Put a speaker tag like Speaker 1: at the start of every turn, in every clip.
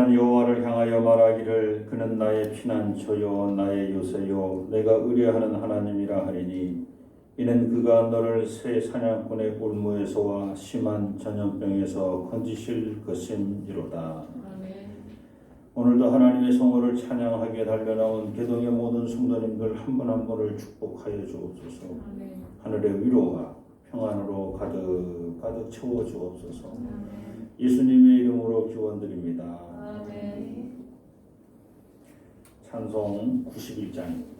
Speaker 1: 나는 여호와를 향하여 말하기를 그는 나의 피난처요 나의 요새요 내가 의뢰하는 하나님이라 하리니 이는 그가 너를 새 사냥꾼의 올무에서와 심한 전염병에서 건지실 것임이로다. 오늘도 하나님의 성호를 찬양하게 달려나온 개동의 모든 성도님들 한 분 한 분을 축복하여 주옵소서. 하늘의 위로가 평안으로 가득 채워 주옵소서. 예수님의 이름으로 기원드립니다. 찬송 91장입니다.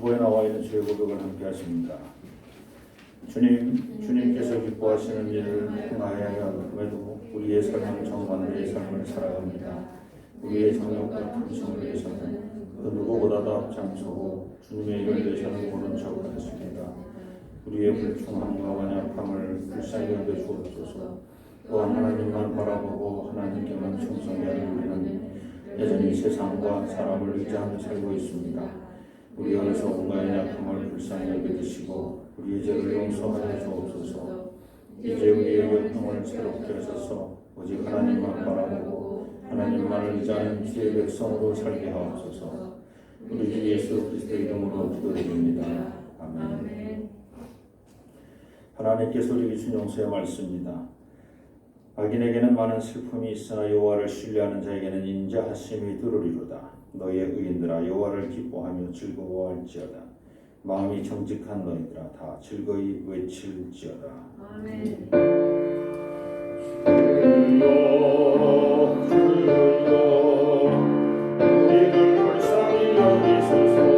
Speaker 1: 주보에 나와 있는 주의 고백을 함께 하십니다. 주님께서 기뻐하시는 일을 행하여야함에도 우리의 삶은 정반대의 삶을 살아갑니다. 우리의 정욕과 탐심을 위해서는 그 누구보다도 앞장서고 주님의 일을 위해서는 모른 척을 했습니다. 우리의 불충함과 완약함을 불쌍히 여겨 주옵소서. 또한 하나님만 바라보고 하나님께만 충성하는 우리는 여전히 세상과 사람을 의지하며 살고 있습니다. 우리 안에서 온갖 약함을 불쌍히 여겨주시고 우리의 죄를 용서하여 주옵소서. 이제 우리의 영성을 새롭게 하셔서 오직 하나님만 바라보고 하나님만을 의지하는 주의 백성으로 살게 하옵소서. 우리 주 예수 그리스도의 이름으로 기도드립니다. 아멘. 하나님께서 우리 주신 용서의 말씀입니다. 악인에게는 많은 슬픔이 있으나 여호와를 신뢰하는 자에게는 인자하심이 두루리로다. 너의 의인들아 여호와를 기뻐하며 즐거워할지어다. 마음이 정직한 너희들아 다 즐거이 외칠지어다. 아멘. 우리를 불쌍히 여기소서.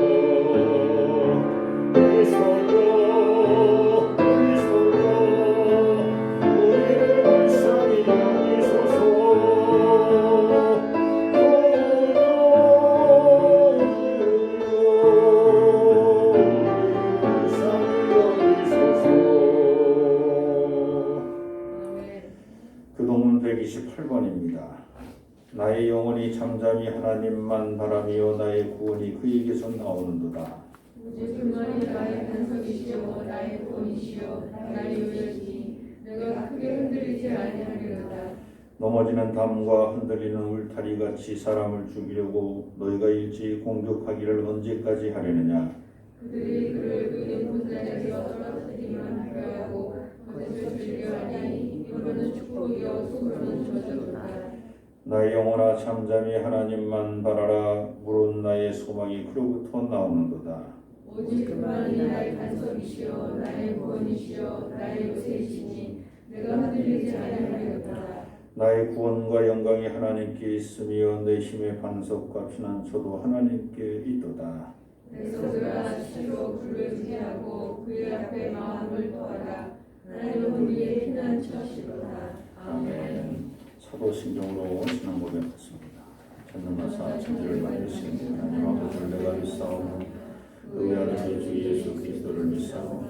Speaker 1: 그동문 128번입니다. 나의 영혼이 잠잠히 하나님만 바라며 나의 구원이 그에게서 나오는도다.
Speaker 2: 오직 그만이 나의 반석이시여 나의 구원이시여 나의 요새시니 내가 크게 흔들리지 아니하리로다.
Speaker 1: 넘어지는 담과 흔들리는 울타리 같이 사람을 죽이려고 너희가 일찍 공격하기를 언제까지 하려느냐.
Speaker 2: 그들이 그를 그 높은 자리에서 떨어뜨리기만 하려 하고 그것을 즐겨하니 이로는 축복이요 속으로는 저주로다.
Speaker 1: 나의 영혼아 잠잠히 하나님만 바라라. 물은 나의 소망이 그로부터 나오는도다.
Speaker 2: 오직 그만이 나의 반석이시여 나의 구원이시여 나의 요새이시니 내가 흔들리지 아니하리로다.
Speaker 1: 나의 구원과 영광이 하나님께 있으며 내 힘의 반석과 피난처도 하나님께 있도다.
Speaker 2: 내 소들아 시로 그를 피하고 그의 앞에 마음을 토하라. 하나님은 우리의 피난처시로다. 아멘.
Speaker 1: 사도신경으로 신앙 고백했습니다. 전능하사 천지를 만드신 하나님 아버지를 내가 믿사오며 그 외아들 주 예수 그리스도를 믿사오며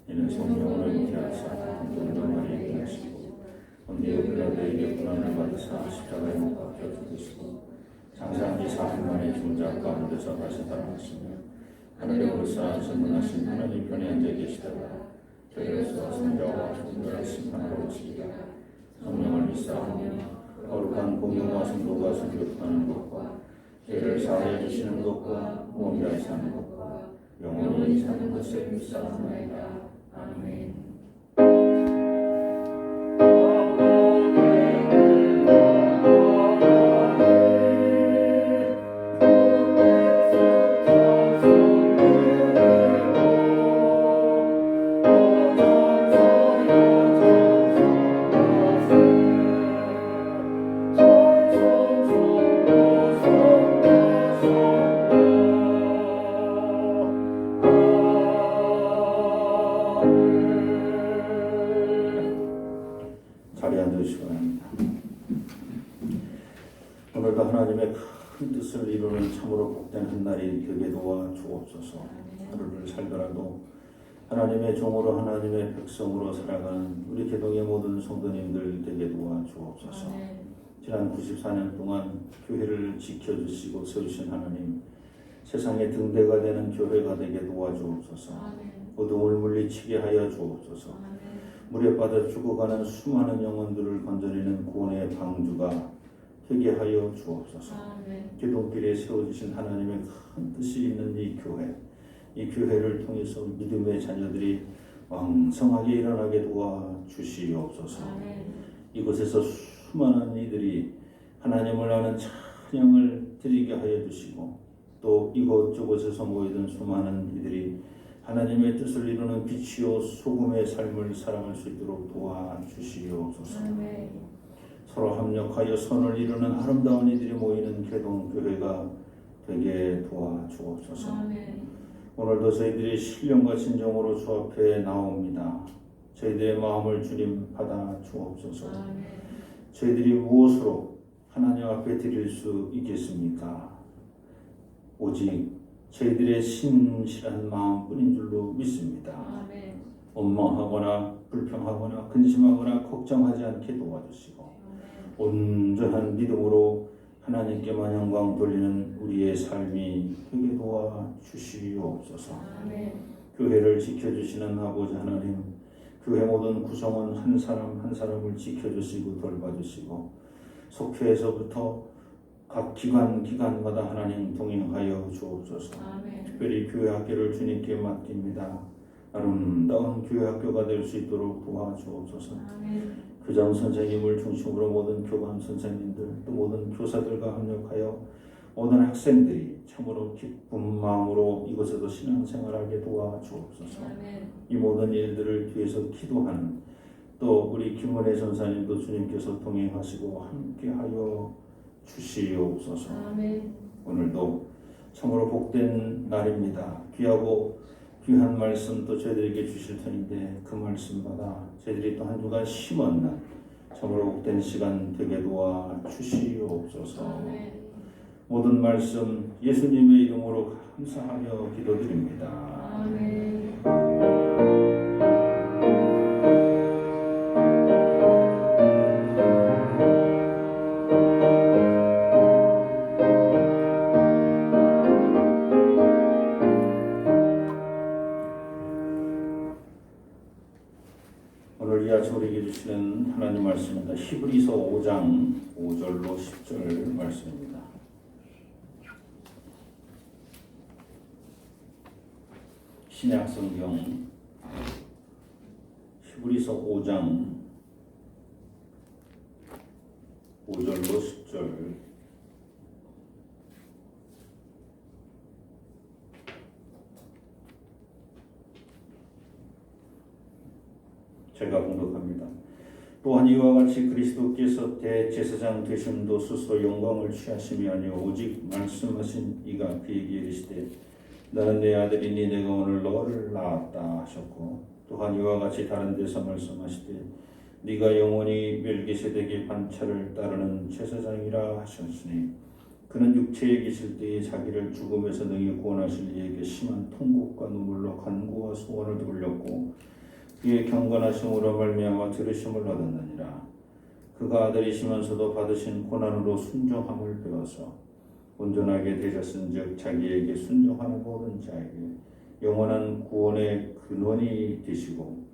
Speaker 1: 이는 성령으로 잉태하사 동정하에 행하시고 본디오 빌라도에게 고난을 받으사 십자가에 못 박혀 죽으시고 장사한 지 4일 만에 죽은 자 가운데서 다시 살아나시며 하늘에 오르사 전능하신 하나님 편에 앉아 계시다가 저희로서 성자와 성도를 심판하러 오시리라. 성령을 믿사오며 거룩한 공유와 성도가 성교하는 것과 죄를 사하여 주시는 것과 몸자에 사는 것과 영원히 사는 것을 믿사오나이다. 아멘. 자리에 앉으시기 바랍니다. 오늘도 하나님의 큰 뜻을 이루는 참으로 복된 한 날이 되게 도와 주옵소서. 하루를 살더라도 하나님의 종으로 하나님의 백성으로 살아가는 우리 개동의 모든 성도님들 되게 도와 주옵소서. 지난 94년 동안 교회를 지켜주시고 세우신 하나님, 세상의 등대가 되는 교회가 되게 도와주옵소서. 어둠을 물리치게 하여 주옵소서. 물에 빠져 죽어가는 수많은 영혼들을 건져내는 구원의 방주가 되게 하여 주옵소서. 기독길에 세워주신 하나님의 큰 뜻이 있는 이 교회를 통해서 믿음의 자녀들이 왕성하게 일어나게 도와주시옵소서. 이곳에서 수많은 이들이 하나님을 아는 찬양을 드리게 하여 주시고 또 이곳저곳에서 모이던 수많은 이들이 하나님의 뜻을 이루는 빛이요 소금의 삶을 살아갈 수 있도록 도와주시옵소서. 서로 합력하여 선을 이루는 아름다운 이들이 모이는 개동교회가 되게 도와주옵소서. 오늘도 저희들이 신령과 진정으로 주 앞에 나옵니다. 저희들의 마음을 주님 받아 주옵소서. 저희들이 무엇으로 하나님 앞에 드릴 수 있겠습니까? 오직 저희들의 신실한 마음뿐인 줄로 믿습니다. 원망하거나 불평하거나 근심하거나 걱정하지 않게 도와주시고 온전한 믿음으로 하나님께만 영광 돌리는 우리의 삶이 되게 도와주시옵소서. 교회를 지켜주시는 아버지 하나님, 교회 모든 구성원 한 사람 한 사람을 지켜주시고 돌봐주시고 속회에서부터 각 기관마다 하나님 동행하여 주옵소서. 특별히 교회 학교를 주님께 맡깁니다. 아름다운 교회 학교가 될 수 있도록 도와주옵소서. 교장 선생님을 중심으로 모든 교감 선생님들 또 모든 교사들과 협력하여 모든 학생들이 참으로 기쁜 마음으로 이곳에서 신앙생활하게 도와주옵소서. 이 모든 일들을 뒤에서 기도하는 또 우리 김은혜 전사님도 주님께서 동행하시고 함께하여 주시옵소서. 오늘도 참으로 복된 날입니다. 귀하고 귀한 말씀 또 저희들에게 주실 터인데 그 말씀 받아 저희들이 또 한 주간 심은 날 참으로 복된 시간 되게 도와 주시옵소서. 모든 말씀 예수님의 이름으로 감사하며 기도드립니다. 히브리서 5장 5절로 10절 말씀입니다. 신약성경 히브리서 5장 5절로 10절. 제가 봉독합니다. 또한 이와 같이 그리스도께서 대제사장 되심도 스스로 영광을 취하심이 아니요 오직 말씀하신 이가 그에게 이르시되 나는 내 아들이니 내가 오늘 너를 낳았다 하셨고, 또한 이와 같이 다른 데서 말씀하시되 네가 영원히 멜기세덱의 반차를 따르는 제사장이라 하셨으니 그는 육체에 계실 때에 자기를 죽음에서 능히 구원하실 이에게 심한 통곡과 눈물로 간구와 소원을 돌렸고 그의 경건하심으로 말미암아 들으심을 얻었느니라. 그가 아들이시면서도 받으신 고난으로 순종함을 배워서 온전하게 되셨은즉 자기에게 순종하는 모든 자에게 영원한 구원의 근원이 되시고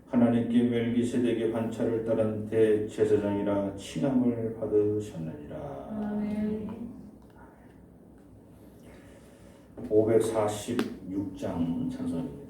Speaker 1: 하나님께 멜기세덱의 반차를 따른 대제사장이라 칭함을 받으셨느니라.
Speaker 2: 아멘.
Speaker 1: 546장 찬송입니다.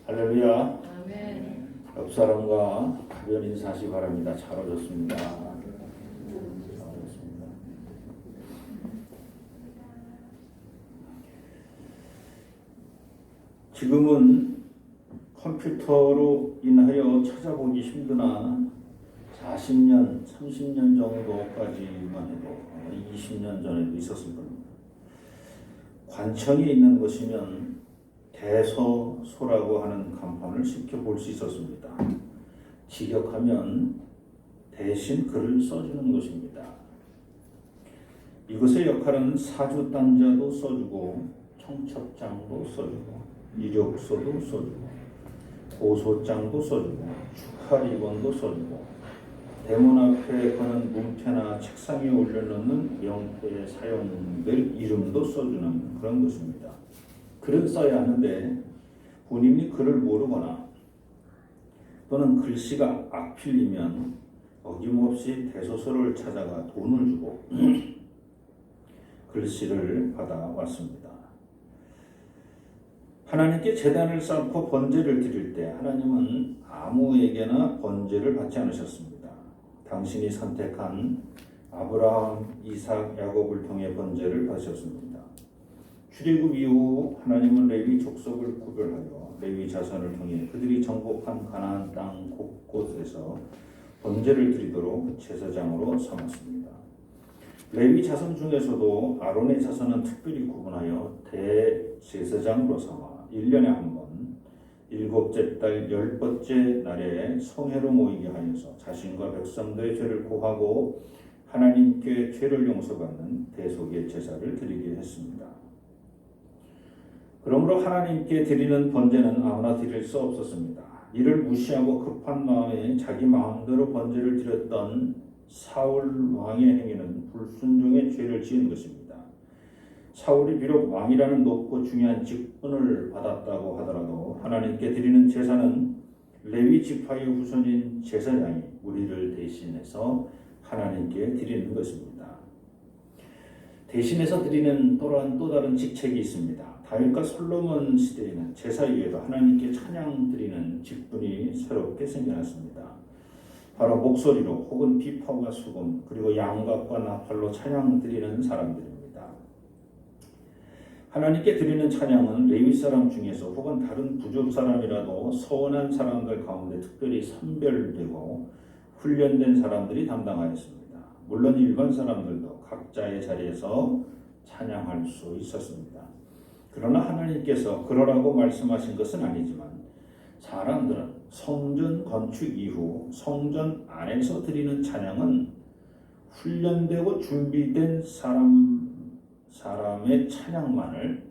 Speaker 1: 할렐루야.
Speaker 2: 아멘.
Speaker 1: 옆 사람과 가벼운 인사하시기 바랍니다. 잘 오셨습니다. 잘 오셨습니다. 지금은 컴퓨터로 인하여 찾아보기 힘드나 40년, 30년 정도까지만 해도 20년 전에도 있었을 겁니다. 관청에 있는 것이면 대서소라고 하는 간판을 쉽게 볼 수 있었습니다. 직역하면 대신 글을 써주는 것입니다. 이것의 역할은 사주단자도 써주고 청첩장도 써주고 이력서도 써주고 고소장도 써주고 축하리본도 써주고 대문 앞에 거는 문패나 책상에 올려놓는 명패에 사용될 이름도 써주는 그런 것입니다. 글은 써야 하는데 본인이 글을 모르거나 또는 글씨가 악필리면 어김없이 대소서를 찾아가 돈을 주고 글씨를 받아왔습니다. 하나님께 제단을 쌓고 번제를 드릴 때 하나님은 아무에게나 번제를 받지 않으셨습니다. 당신이 선택한 아브라함, 이삭, 야곱을 통해 번제를 받으셨습니다. 출애굽 이후 하나님은 레위 족속을 구별하여 레위 자손을 통해 그들이 정복한 가나안 땅 곳곳에서 번제를 드리도록 제사장으로 삼았습니다. 레위 자손 중에서도 아론의 자손은 특별히 구분하여 대제사장으로 삼아 1년에 한 번, 7째 달 10번째 날에 성회로 모이게 하여서 자신과 백성들의 죄를 고하고 하나님께 죄를 용서받는 대속의 제사를 드리게 했습니다. 그러므로 하나님께 드리는 번제는 아무나 드릴 수 없었습니다. 이를 무시하고 급한 마음에 자기 마음대로 번제를 드렸던 사울 왕의 행위는 불순종의 죄를 지은 것입니다. 사울이 비록 왕이라는 높고 중요한 직분을 받았다고 하더라도 하나님께 드리는 제사는 레위 지파의 후손인 제사장이 우리를 대신해서 하나님께 드리는 것입니다. 대신해서 드리는 또 다른 직책이 있습니다. 다윗과 솔로몬 시대에는 제사 이외에도 하나님께 찬양 드리는 직분이 새롭게 생겨났습니다. 바로 목소리로 혹은 비파와 수금 그리고 양각과 나팔로 찬양 드리는 사람들입니다. 하나님께 드리는 찬양은 레위 사람 중에서 혹은 다른 부족 사람이라도 서원한 사람들 가운데 특별히 선별되고 훈련된 사람들이 담당하였습니다. 물론 일반 사람들도 각자의 자리에서 찬양할 수 있었습니다. 그러나 하나님께서 그러라고 말씀하신 것은 아니지만 사람들은 성전 건축 이후 성전 안에서 드리는 찬양은 훈련되고 준비된 사람의 찬양만을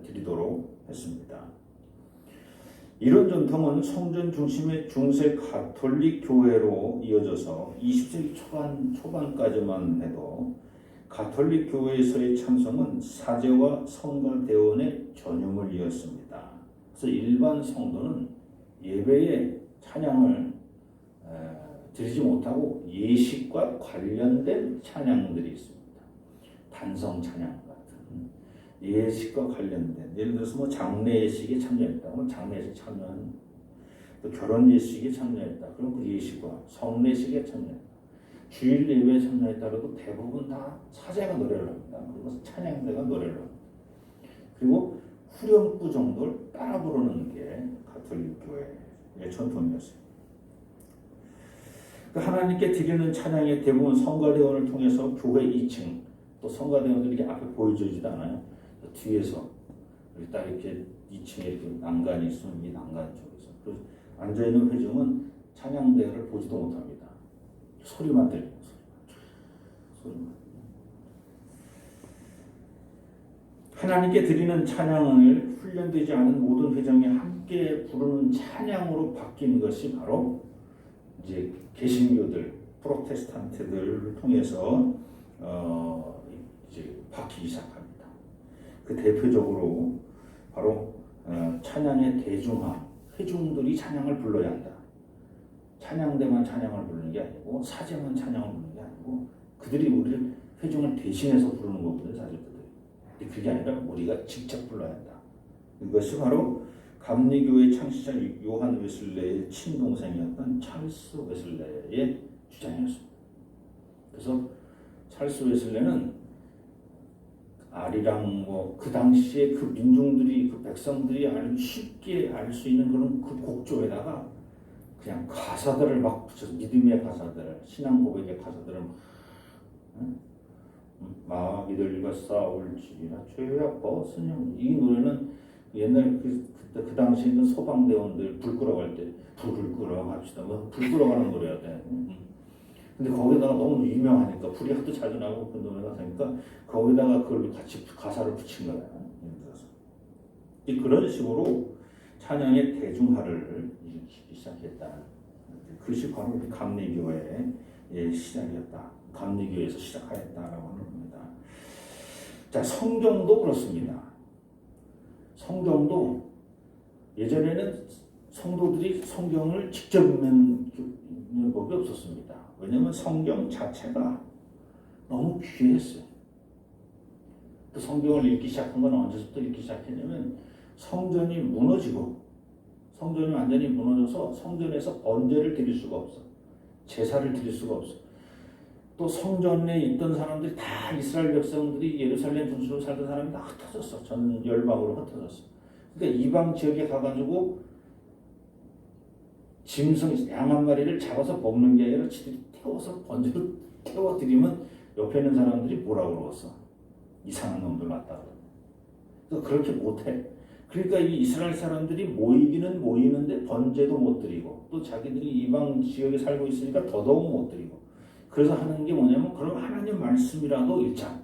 Speaker 1: 드리도록 했습니다. 이런 전통은 성전 중심의 중세 가톨릭 교회로 이어져서 20세기 초반까지만 해도 가톨릭 교회에서의 찬송은 사제와 성가대원의 전유물 이었습니다. 그래서 일반 성도는 예배에 찬양을 드리지 못하고 예식과 관련된 찬양들이 있습니다. 단성 찬양 같은 예식과 관련된, 예를 들어서 뭐 장례 예식에 참여했다, 그럼 장례 예식 참여한, 또 결혼 예식에 참여했다, 그럼 그 예식과 성례식에 참여했다, 주일 예배에 참여했다라도 대부분 다 사제가 노래를 합니다. 그리고 찬양대가 노래를 합니다. 그리고 후렴구 정도를 따라 부르는 게 가톨릭 교회의 전통이었어요. 하나님께 드리는 찬양의 대부분 성가대원을 통해서 교회 2층, 또 성가대원들이 앞에 보여주지도 않아요. 뒤에서 딱 이렇게 2층에 이렇게 난간이 있으면 이 난간 쪽에서 앉아있는 회중은 찬양대를 보지도 못합니다. 소리만 들려요. 소리만. 하나님께 드리는 찬양을 훈련되지 않은 모든 회중이 함께 부르는 찬양으로 바뀐 것이 바로 이제 개신교들, 프로테스탄트들을 통해서 이제 바뀌기 시작합니다. 그 대표적으로 바로 찬양의 대중화, 회중들이 찬양을 불러야 한다. 찬양대만 찬양을 부르는 게 아니고 사제만 찬양을 부르는 게 아니고 그들이 우리를 회중을 대신해서 부르는 거거든요, 사제들이. 근데 그게 아니라 우리가 직접 불러야 한다. 이것이 바로 감리교의 창시자 요한 웨슬레의 친동생이었던 찰스 웨슬레의 주장이었습니다. 그래서 찰스 웨슬레는 아리랑 그 당시에 그 민중들이, 그 백성들이 쉽게 알 수 있는 그런 그 곡조에다가 그냥 가사들을 막 붙여서, 믿음의 가사들을, 신앙 고백의 가사들을 마귀들과 싸울지라 죄악 벗으냐. 이 노래는 옛날 그 당시에 있는 소방대원들 불 끄러 갈 때 불을 끄러 갑시다. 불 끄러 가는 노래야 돼. 근데 거기다가 너무 유명하니까, 불이 하도 자주 나고 그 노래가 되니까 거기다가 그걸 같이 가사를 붙인 거야. 그런 식으로 찬양의 대중화를 일으키기 시작했다. 그것이 바로 감리교회의 시작이었다. 감리교회에서 시작하였다라고 하는 겁니다. 자, 성경도 그렇습니다. 성경도 예전에는 성도들이 성경을 직접 읽는 법이 없었습니다. 왜냐하면 성경 자체가 너무 귀했어요. 또 성경을 읽기 시작한 건 언제부터 읽기 시작했냐면 성전이 무너지고 성전이 완전히 무너져서 성전에서 번제를 드릴 수가 없어. 제사를 드릴 수가 없어. 또 성전에 있던 사람들이 다 이스라엘 백성들이 예루살렘 중심으로 살던 사람이 다 흩어졌어. 전 열방으로 흩어졌어. 그러니까 이방 지역에 가가지고 짐승 양 한 마리를 잡아서 먹는 게 아니라 지들이 태워서 번제로 태워드리면 옆에 있는 사람들이 뭐라고 그러겠어. 이상한 놈들 맞다. 그래서 그렇게 못해. 그러니까 이 이스라엘 사람들이 모이기는 모이는데 번제도 못 드리고 또 자기들이 이방 지역에 살고 있으니까 더더욱 못 드리고 그래서 하는 게 뭐냐면 그럼 하나님 말씀이라도 읽자.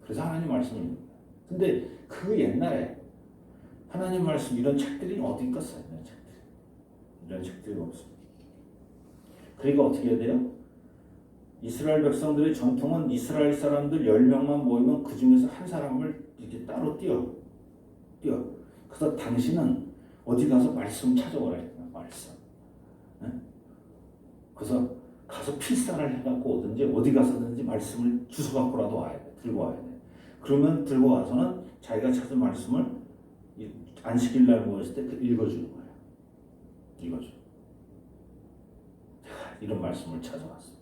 Speaker 1: 그래서 하나님 말씀입니다. 근데 그 옛날에 하나님 말씀 이런 책들이 어디 있겠어요? 이런 책들이 없습니다. 그러니까 어떻게 해야 돼요? 이스라엘 백성들의 전통은 이스라엘 사람들 10명만 모이면 그 중에서 한 사람을 이렇게 따로 띄워. 그래서 당신은 어디 가서 말씀 찾아오라 했구나. 말씀. 네? 그래서 가서 필사를 해갖고 오든지 어디 가서든지 말씀을 주워 갖고라도 와야 돼. 들고 와야 돼. 그러면 들고 와서는 자기가 찾은 말씀을 안식일 날 모였을 때 읽어주는 거예요. 읽어줘. 이런 말씀을 찾아왔어.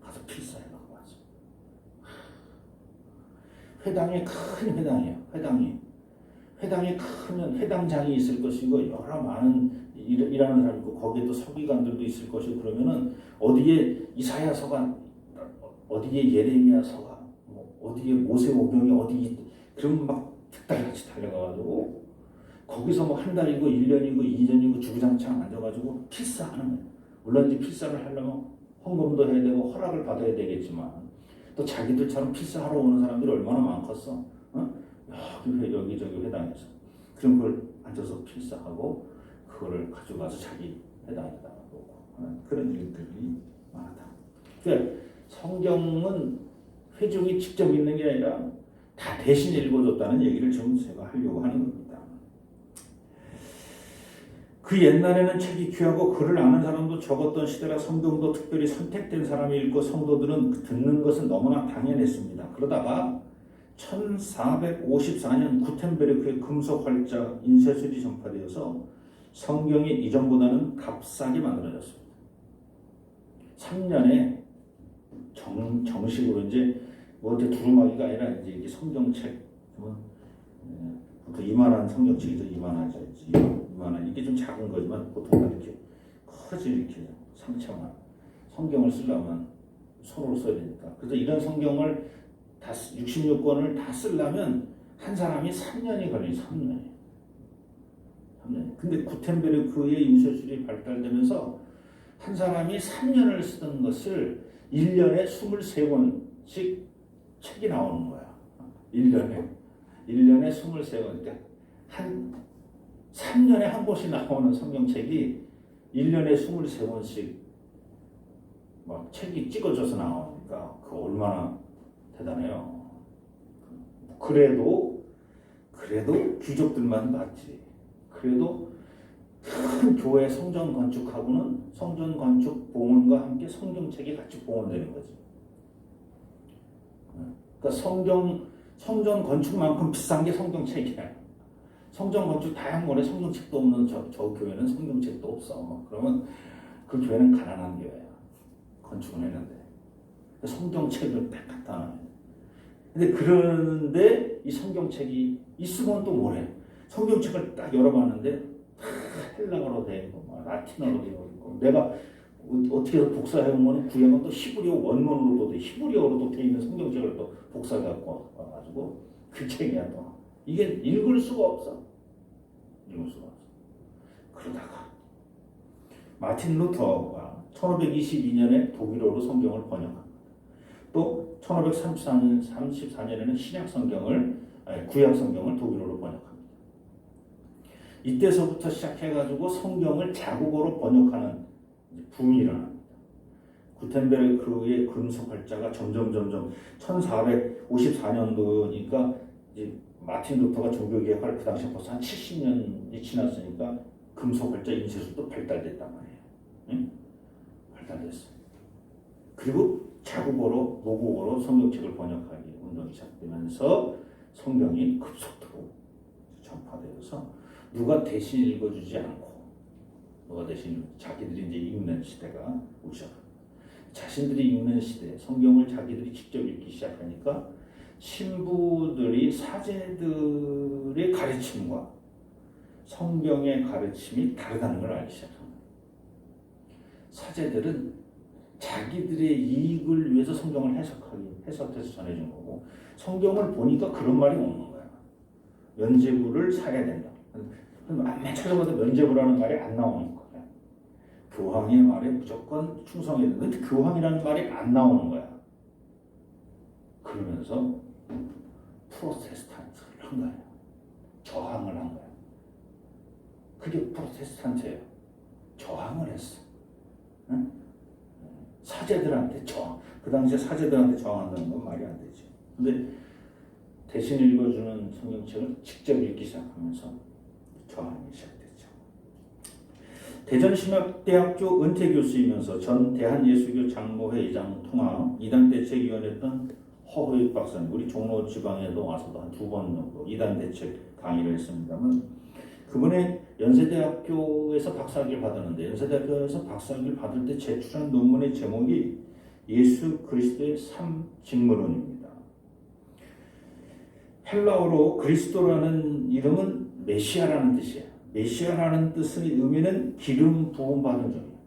Speaker 1: 가서 필사해갖고 왔어. 회당이 큰 회당이에요. 회당이 크면 회당장이 있을 것이고 여러 많은 일하는 사람이 있고 거기에 또 서기관들도 있을 것이고 그러면은 어디에 이사야서가 어디에 예레미야서가 뭐 어디에 모세오경이 어디 그럼 막 득달같이 달려가가지고 거기서 뭐 한 달이고 1년이고 2년이고 주구장창 앉아가지고 필사하는 거예요. 물론 이제 필사를 하려면 헌금도 해야 되고 허락을 받아야 되겠지만 또 자기들처럼 필사하러 오는 사람들이 얼마나 많겠어. 여기저기 회당에서 그럼 그걸 앉아서 필사하고 그거를 가져가서 자기 회당에다 놓고 하는 그런 일들이 많다. 그러니까 성경은 회중이 직접 읽는 게 아니라 다 대신 읽어줬다는 얘기를 지금 제가 하려고 하는 겁니다. 그 옛날에는 책이 귀하고 글을 아는 사람도 적었던 시대라 성경도 특별히 선택된 사람이 읽고 성도들은 듣는 것은 너무나 당연했습니다. 그러다가 1454년 구텐베르크의 금속 활자 인쇄술이 전파되어서 성경이 이전보다는 값싸게 만들어졌습니다. 3년에 정식으로 이제 뭐 두루마기가 아니라 이제 이게 성경책 보통 이만한 성경책이죠. 이만한 이게 좀 작은 거지만 보통 다 이렇게 커지 이렇게 상처만 성경을 쓰려면 손으로 써야 되니까 그래서 이런 성경을 다 66권을 다 쓰려면 한 사람이 3년이 걸려요. 3년이. 근데 구텐베르크의 인쇄술이 발달되면서 한 사람이 3년을 쓰던 것을 1년에 23권씩 책이 나오는 거야. 1년에 23권. 그러니까 한 3년에 한 권씩 나오는 성경책이 1년에 23권씩 막 책이 찍어져서 나오니까 그거 얼마나 대단해요. 그래도 귀족들만 봤지. 그래도 큰 교회 성전 건축하고는 성전 건축 봉헌과 함께 성경책이 같이 봉헌되는 거지. 그러니까 성전 건축만큼 비싼 게 성경책이야. 성전 건축 다양원에 성경책도 없는 저 교회는 성경책도 없어. 그러면 그 교회는 가난한 교회야. 건축은 했는데 성경책을 딱 갖다 놔요. 근데 그런데 이 성경책이 있으면 또 뭐래? 성경책을 딱 열어봤는데 헬라어로 되어 있고 라틴어로 되어 있고 내가 어떻게 해서 복사해보면 구약은 또 히브리어 원문으로도 히브리어로도 되어 있는 성경책을 또 복사해갖고 와가지고 그 책이야 또 이게 읽을 수가 없어. 그러다가 마틴 루터가 1522년에 독일어로 성경을 번역합니다. 또 1534년에는 구약 성경을 독일어로 번역합니다. 이때서부터 시작해가지고 성경을 자국어로 번역하는 붐이 일어납니다. 구텐베르크의 금속 활자가 점점 1454년도니까 이제 마틴 루터가 종교개혁을 그 당시에 벌써 한 70년이 지났으니까 금속 활자 인쇄술도 발달됐단 말이에요. 응? 발달됐어요. 그리고 자국어로 모국어로 성경책을 번역하기 운동이 시작되면서 성경이 급속도로 전파되어서 누가 대신 읽어주지 않고 누가 대신 자기들이 이제 읽는 시대가 오기 시작합니다. 자신들이 읽는 시대, 성경을 자기들이 직접 읽기 시작하니까 신부들이 사제들의 가르침과 성경의 가르침이 다르다는 걸 알기 시작합니다. 사제들은 자기들의 이익을 위해서 성경을 해석해서 전해준 거고, 성경을 보니까 그런 말이 오는 거야. 면죄부를 사야 된다. 맨 찾아봐도 면죄부라는 말이 안 나오는 거야. 교황의 말에 무조건 충성해야 된다. 근데 교황이라는 말이 안 나오는 거야. 그러면서 프로테스탄트를 한 거예요. 저항을 한 거예요. 그게 프로테스탄트예요. 저항을 했어. 응? 사제들한테 저항. 그 당시에 사제들한테 저항한다는 건 말이 안 되죠. 근데 대신 읽어주는 성경책을 직접 읽기 시작하면서 저항이 시작됐죠. 대전신학대학교 은퇴 교수이면서 전 대한예수교 장로회의장 통합 이단대책위원회였던 허호익 박사님, 우리 종로 지방에도 와서도 한 2번 정도 이단대책 강의를 했습니다만, 그분의 연세대학교에서 박사학위를 받았는데, 연세대학교에서 박사학위를 받을 때 제출한 논문의 제목이 예수 그리스도의 삼직무론입니다. 헬라어로 그리스도라는 이름은 메시아라는 뜻이에요. 메시아라는 뜻의 의미는 기름 부음 받은 종이에요.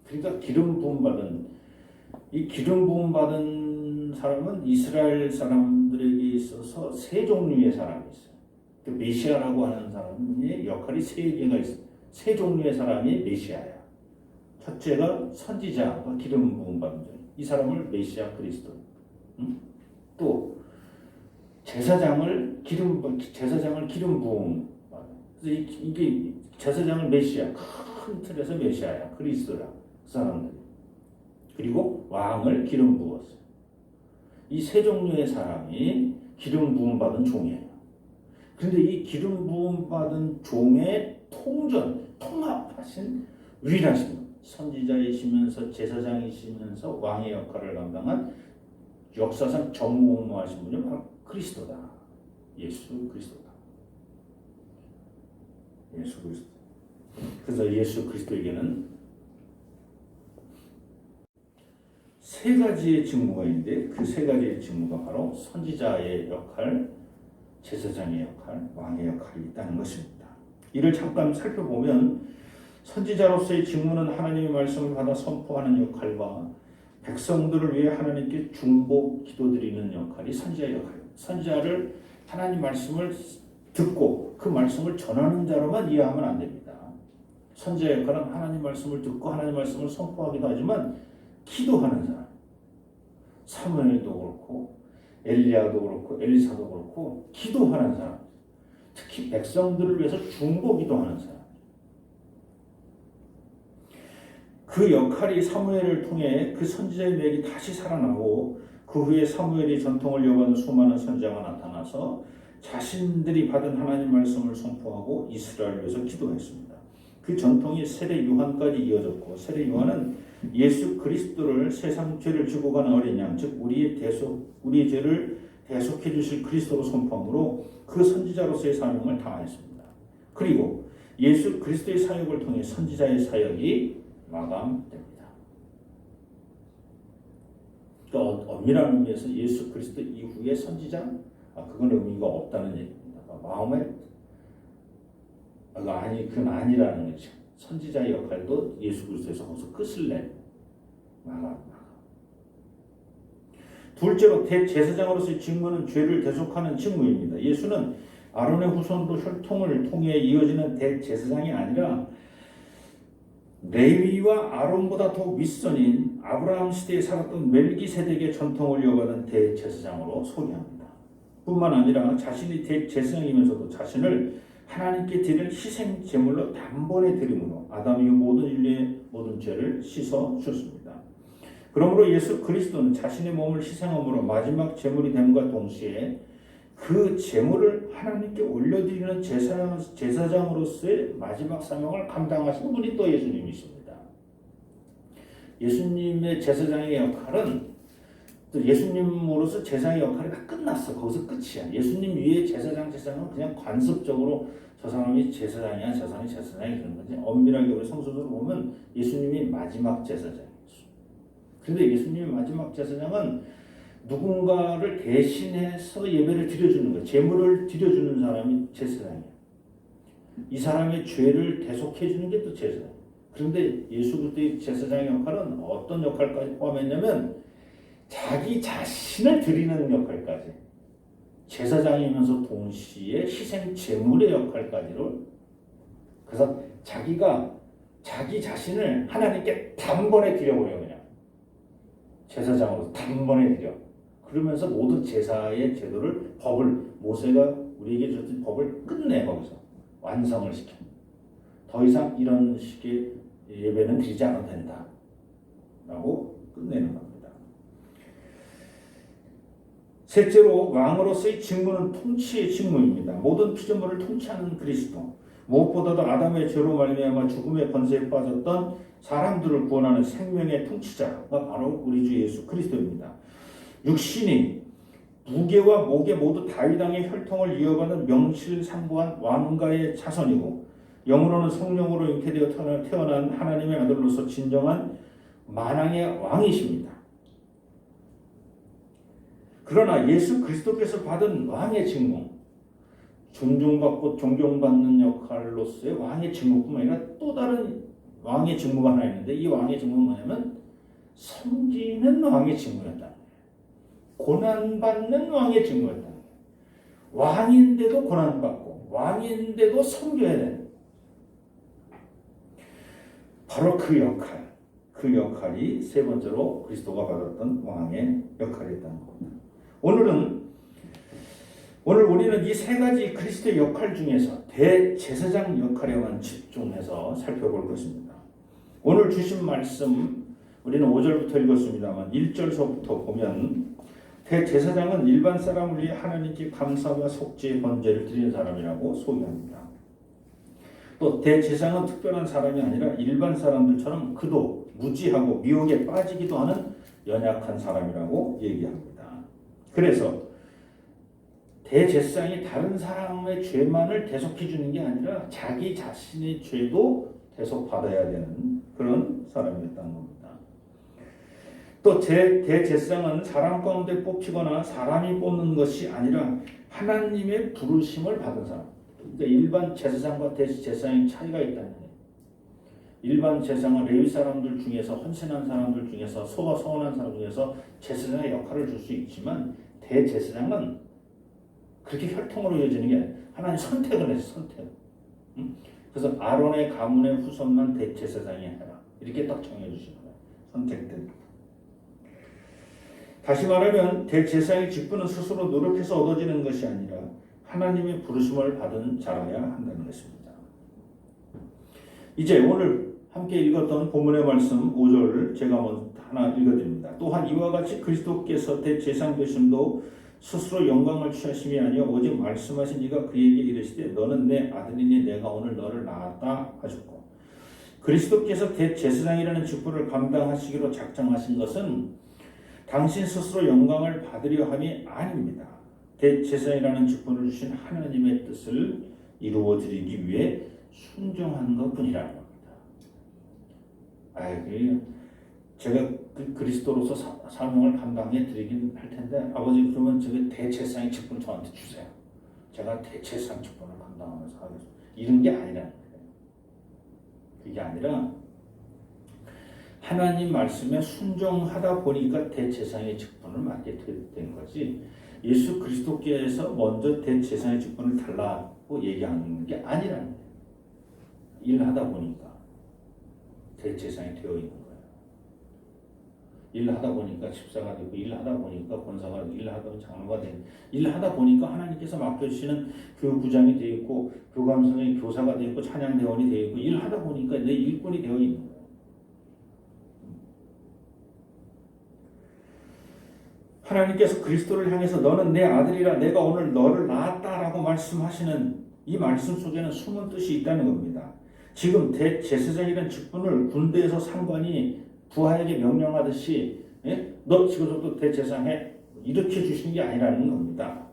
Speaker 1: 그러니까 기름 부음 받은, 이 기름 부음 받은 사람은 이스라엘 사람들에게 있어서 세 종류의 사람이 있어요. 그 메시아라고 하는 사람의 역할이 세 개가 있어요. 세 종류의 사람이 메시아야. 첫째가 선지자가 기름 부음 받은 종. 이 사람을 메시아 그리스도. 또 제사장을 기름 부음. 그래서 이게 제사장을 메시아, 큰 틀에서 메시아야, 그리스도야, 그 사람들. 그리고 왕을 기름 부었어요. 이 세 종류의 사람이 기름 부음 받은 종이에요. 그런데 이 기름 부음 받은 종의 통합하신 유일하신 분, 선지자이시면서 제사장이시면서 왕의 역할을 감당한 역사상 전무후무하신 분이 바로 그리스도다. 예수 그리스도다. 예수 그리스도. 그래서 예수 그리스도에게는 세 가지의 직무가 있는데, 그 세 가지의 직무가 바로 선지자의 역할, 제사장의 역할, 왕의 역할이 있다는 것입니다. 이를 잠깐 살펴보면 선지자로서의 직무는 하나님의 말씀을 받아 선포하는 역할과 백성들을 위해 하나님께 중보 기도드리는 역할이 선지자의 역할입니다. 선지자를 하나님 말씀을 듣고 그 말씀을 전하는 자로만 이해하면 안 됩니다. 선지자의 역할은 하나님 말씀을 듣고 하나님 말씀을 선포하기도 하지만 기도하는 사람, 사무엘도 그렇고 엘리야도 그렇고 엘리사도 그렇고 기도하는 사람, 특히 백성들을 위해서 중보 기도하는 사람. 그 역할이 사무엘을 통해 그 선지자의 맥이 다시 살아나고, 그 후에 사무엘이 전통을 이어가는 수많은 선지자가 나타나서 자신들이 받은 하나님 말씀을 선포하고 이스라엘을 위해서 기도했습니다. 그 전통이 세례 요한까지 이어졌고, 세례 요한은 예수 그리스도를 세상 죄를 지고 가는 어린 양, 즉 우리의 죄를 대속해 주실 그리스도로 선포함으로 그 선지자로서의 사명을 다했습니다. 그리고 예수 그리스도의 사역을 통해 선지자의 사역이 마감됩니다. 그러니까 엄밀한 의미에서 예수 그리스도 이후의 선지자, 그건 의미가 없다는 얘기입니다. 마음에 그건 아니라는 거죠. 선지자의 역할도 예수 그리스도에서 거기서 끝을 내. 마감. 둘째로 대제사장으로서의 직무는 죄를 대속하는 직무입니다. 예수는 아론의 후손으로 혈통을 통해 이어지는 대제사장이 아니라 레위와 아론보다 더 윗선인 아브라함 시대에 살았던 멜기세덱의 전통을 이어가는 대제사장으로 소개합니다. 뿐만 아니라 자신이 대제사장이면서도 자신을 하나님께 드릴 희생 제물로 단번에 드림으로 아담 이후 모든 인류의 모든 죄를 씻어 주셨습니다. 그러므로 예수 그리스도는 자신의 몸을 희생함으로 마지막 제물이 됨과 동시에 그 제물을 하나님께 올려드리는 제사장으로서의 마지막 사명을 감당하시는 분이 또 예수님이십니다. 예수님의 제사장의 역할은 또 예수님으로서 제사장의 역할이 다 끝났어. 거기서 끝이야. 예수님 위에 제사장은 그냥 관습적으로 저 사람이 제사장이야, 저 사람이 제사장이 그런 거지. 엄밀하게 우리 성서적으로 보면 예수님이 마지막 제사장이었어. 그런데 예수님의 마지막 제사장은 누군가를 대신해서 예배를 드려주는 거예요. 제물을 드려주는 사람이 제사장이에요. 이 사람의 죄를 대속해주는 게 또 제사장이에요. 그런데 예수 그리스도의 제사장의 역할은 어떤 역할까지 포함했냐면 자기 자신을 드리는 역할까지, 제사장이면서 동시에 희생 제물의 역할까지를, 그래서 자기가 자기 자신을 하나님께 단번에 드려버려요. 그냥 제사장으로 단번에 드려. 그러면서 모든 제사의 제도를, 법을, 모세가 우리에게 줬던 법을 끝내. 거기서 완성을 시켜. 더 이상 이런 식의 예배는 드리지 않아도 된다 라고 끝내는 겁니다. 셋째로, 왕으로서의 직무는 통치의 직무입니다. 모든 피조물을 통치하는 그리스도, 무엇보다도 아담의 죄로 말미암아 죽음의 권세에 빠졌던 사람들을 구원하는 생명의 통치자가 바로 우리 주 예수 그리스도입니다. 육신이 무게와 목에 모두 다윗 왕의 혈통을 이어받은 명실상부한 왕가의 자손이고, 영으로는 성령으로 잉태되어 태어난 하나님의 아들로서 진정한 만왕의 왕이십니다. 그러나 예수 그리스도께서 받은 왕의 직무, 존중받고 존경받는 역할로서의 왕의 직무뿐만 아니라 또 다른 왕의 직무가 하나 있는데, 이 왕의 직무는 뭐냐면 섬기는 왕의 직무였다. 고난받는 왕의 직무였다. 왕인데도 고난받고 왕인데도 섬겨야 되는, 바로 그 역할이 세 번째로 그리스도가 받았던 왕의 역할이었다는 겁니다. 오늘 우리는 이 세 가지 그리스도의 역할 중에서 대제사장 역할에만 집중해서 살펴볼 것입니다. 오늘 주신 말씀 우리는 5절부터 읽었습니다만 1절서부터 보면, 대제사장은 일반 사람을 위해 하나님께 감사와 속죄의 번제를 드리는 사람이라고 소개합니다. 또 대제사장은 특별한 사람이 아니라 일반 사람들처럼 그도 무지하고 미혹에 빠지기도 하는 연약한 사람이라고 얘기합니다. 그래서 대제사장이 다른 사람의 죄만을 대속해 주는 게 아니라 자기 자신의 죄도 대속받아야 되는 그런 사람이었다는 겁니다. 또 대제사장은 사람 가운데 뽑히거나 사람이 뽑는 것이 아니라 하나님의 부르심을 받은 사람. 그러니까 일반 제사장과 대제사장의 차이가 있다는 거예요. 일반 제사장은 레위 사람들 중에서, 헌신한 사람들 중에서, 소가 서원한 사람 중에서 제사장의 역할을 줄 수 있지만, 대제사장은 그렇게 혈통으로 이어지는 게 아니라 하나님 선택을 해서 선택. 그래서 아론의 가문의 후손만 대제사장이 해라, 이렇게 딱 정해주시는 거예요. 선택된. 다시 말하면 대제사장의 직분은 스스로 노력해서 얻어지는 것이 아니라 하나님의 부르심을 받은 자라야 한다는 것입니다. 이제 오늘 함께 읽었던 본문의 말씀 5절을 제가 먼저 하나 읽어드립니다. 또한 이와 같이 그리스도께서 대제사장 되심도 스스로 영광을 취하심이 아니요 오직 말씀하신 이가 그에게 이르시되 너는 내 아들이니 내가 오늘 너를 낳았다 하셨고, 그리스도께서 대제사장이라는 직분을 감당하시기로 작정하신 것은 당신 스스로 영광을 받으려 함이 아닙니다. 대제사장이라는 직분을 주신 하나님의 뜻을 이루어 드리기 위해 순종한 것뿐이라는 겁니다. 제가 그리스도로서 사명을 감당해 드리긴 할 텐데, 아버지 그러면 저기 대제사장의 직분을 저한테 주세요. 제가 대제사장 직분을 감당하면서 하겠습니다. 이런 게 아니라는 거예요. 그게 아니라 하나님 말씀에 순종하다 보니까 대제사장의 직분을 맡게 된 거지, 예수 그리스도께서 먼저 대제사장의 직분을 달라고 얘기하는 게 아니라는 거예요. 일하다 보니까 대제사장이 되어 있는 거예요. 일하다 보니까 집사가 되고, 일하다 보니까 권사가 되고, 일하다 보니까 장로가 되고, 일하다 보니까 하나님께서 맡겨주시는 교구장이 되어 있고, 교감성의 교사가 되어 있고, 찬양대원이 되어 있고, 일하다 보니까 내 일꾼이 되어 있는 거예요. 하나님께서 그리스도를 향해서 너는 내 아들이라 내가 오늘 너를 낳았다라고 말씀하시는 이 말씀 속에는 숨은 뜻이 있다는 겁니다. 지금 대제사장이라는 직분을 군대에서 상관이 부하에게 명령하듯이 너 지금부터 대제사장해 이렇게 주시는 게 아니라는 겁니다.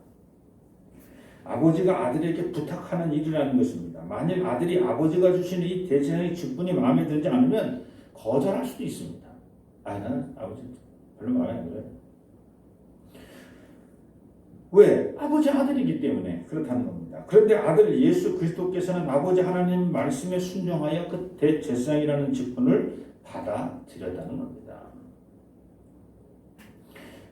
Speaker 1: 아버지가 아들에게 부탁하는 일이라는 것입니다. 만일 아들이 아버지가 주시는 이 대제사장의 직분이 마음에 들지 않으면 거절할 수도 있습니다. 나는 아버지 별로 마음에 안 들어요. 왜? 아버지 아들이기 때문에 그렇다는 겁니다. 그런데 아들 예수 그리스도께서는 아버지 하나님 말씀에 순종하여 그 대제사장이라는 직분을 받아들였다는 겁니다.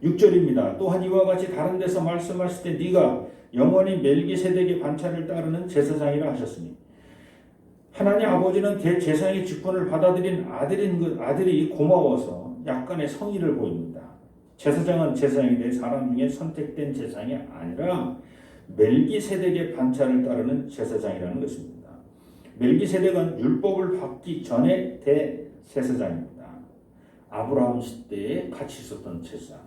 Speaker 1: 6절입니다. 또한 이와 같이 다른 데서 말씀하실 때 네가 영원히 멜기세덱의 반차를 따르는 제사장이라 하셨으니 하나님 아버지는 대제사장의 직분을 받아들인 아들이 고마워서 약간의 성의를 보입니다. 제사장은 제사장인데 사람 중에 선택된 제사장이 아니라 멜기세덱의 반차를 따르는 제사장이라는 것입니다. 멜기세덱은 율법을 받기 전에 대제사장입니다. 아브라함 시대에 같이 있었던 제사장.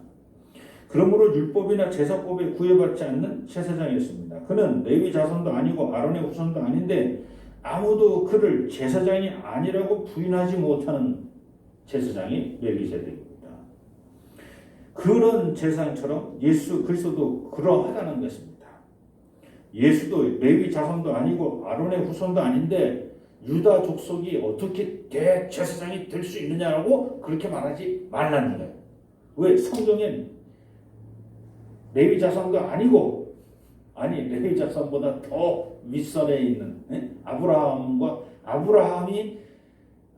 Speaker 1: 그러므로 율법이나 제사법에 구애받지 않는 제사장이었습니다. 그는 레위 자손도 아니고 아론의 후손도 아닌데 아무도 그를 제사장이 아니라고 부인하지 못하는 제사장이 멜기세덱입니다. 그런 제사장처럼 예수 그리스도도 그러하다는 것입니다. 예수도 레위 자손도 아니고 아론의 후손도 아닌데 유다 족속이 어떻게 대제사장이 될 수 있느냐라고 그렇게 말하지 말라는 거예요. 왜? 성경엔 레위 자손도 아니고 레위 자손보다 더 윗선에 있는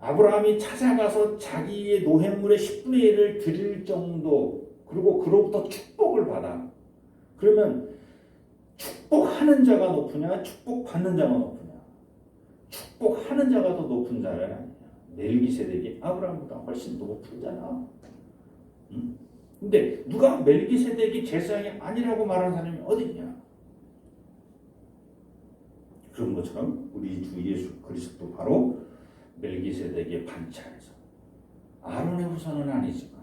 Speaker 1: 아브라함이 찾아가서 자기의 노획물의 10분의 1을 드릴 정도 그리고 그로부터 축복을 받아. 그러면 축복하는 자가 높으냐 축복받는 자가 높으냐. 축복하는 자가 더 높은 자가 아니냐. 멜기세덱이 아브라함보다 훨씬 높은 자나. 근데 누가 멜기세덱이 제사장이 아니라고 말하는 사람이 어디 있냐. 그런 것처럼 우리 주 예수 그리스도 바로 멜기세덱의 반차에서 아론의 후손은 아니지만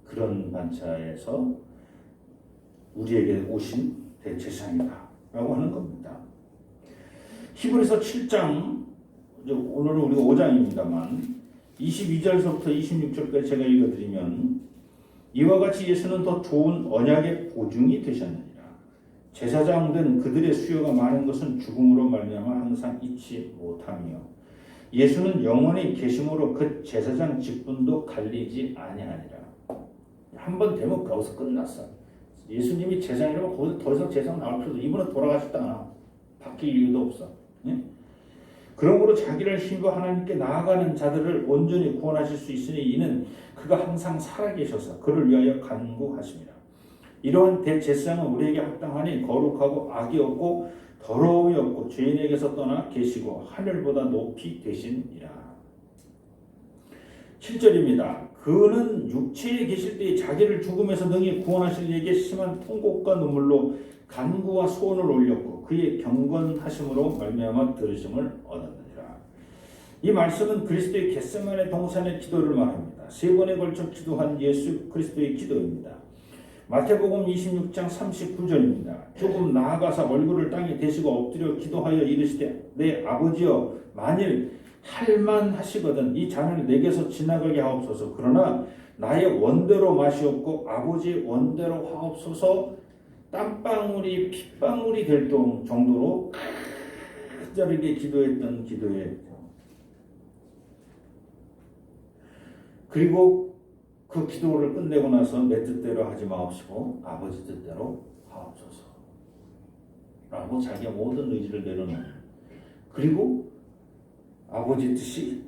Speaker 1: 그런 반차에서 우리에게 오신 대제사장이다 라고 하는 겁니다. 히브리서 7장 오늘은 우리가 5장입니다만 22절서부터 26절까지 제가 읽어드리면 이와 같이 예수는 더 좋은 언약의 보증이 되셨느니라. 제사장된 그들의 수요가 많은 것은 죽음으로 말미암아 항상 잊지 못하며 예수는 영원히 계심으로 그 제사장 직분도 갈리지 아니하니라. 한번 되면 거기서 끝났어. 예수님이 제사장이라면 거기서 더 이상 제사장 나올 필요도 이분은 돌아가셨다. 바뀔 이유도 없어. 네? 그러므로 자기를 힘입어 하나님께 나아가는 자들을 온전히 구원하실 수 있으니 이는 그가 항상 살아계셔서 그를 위하여 간구하십니다. 이러한 대제사장은 우리에게 합당하니 거룩하고 악이 없고 더러움이 없고 죄인에게서 떠나 계시고 하늘보다 높이 되시니라. 7절입니다. 그는 육체에 계실 때 자기를 죽음에서 능히 구원하실 이에게 심한 통곡과 눈물로 간구와 소원을 올렸고 그의 경건하심으로 말미암아 들으심을 얻었느니라. 이 말씀은 그리스도의 겟세마네 동산의 기도를 말합니다. 3번에 걸쳐 기도한 예수 그리스도의 기도입니다. 마태복음 26장 39절입니다. 조금 나아가서 얼굴을 땅에 대시고 엎드려 기도하여 이르시되 내 아버지여 만일 할만하시거든 이 잔을 내게서 지나가게 하옵소서. 그러나 나의 원대로 마시옵고 아버지의 원대로 하옵소서. 땀방울이 핏방울이 될 정도로 간절하게 기도했던 기도에 그리고 그 기도를 끝내고 나서 내 뜻대로 하지 마옵시고 아버지 뜻대로 하옵소서 라고 자기의 모든 의지를 내려놓는 그리고 아버지 뜻이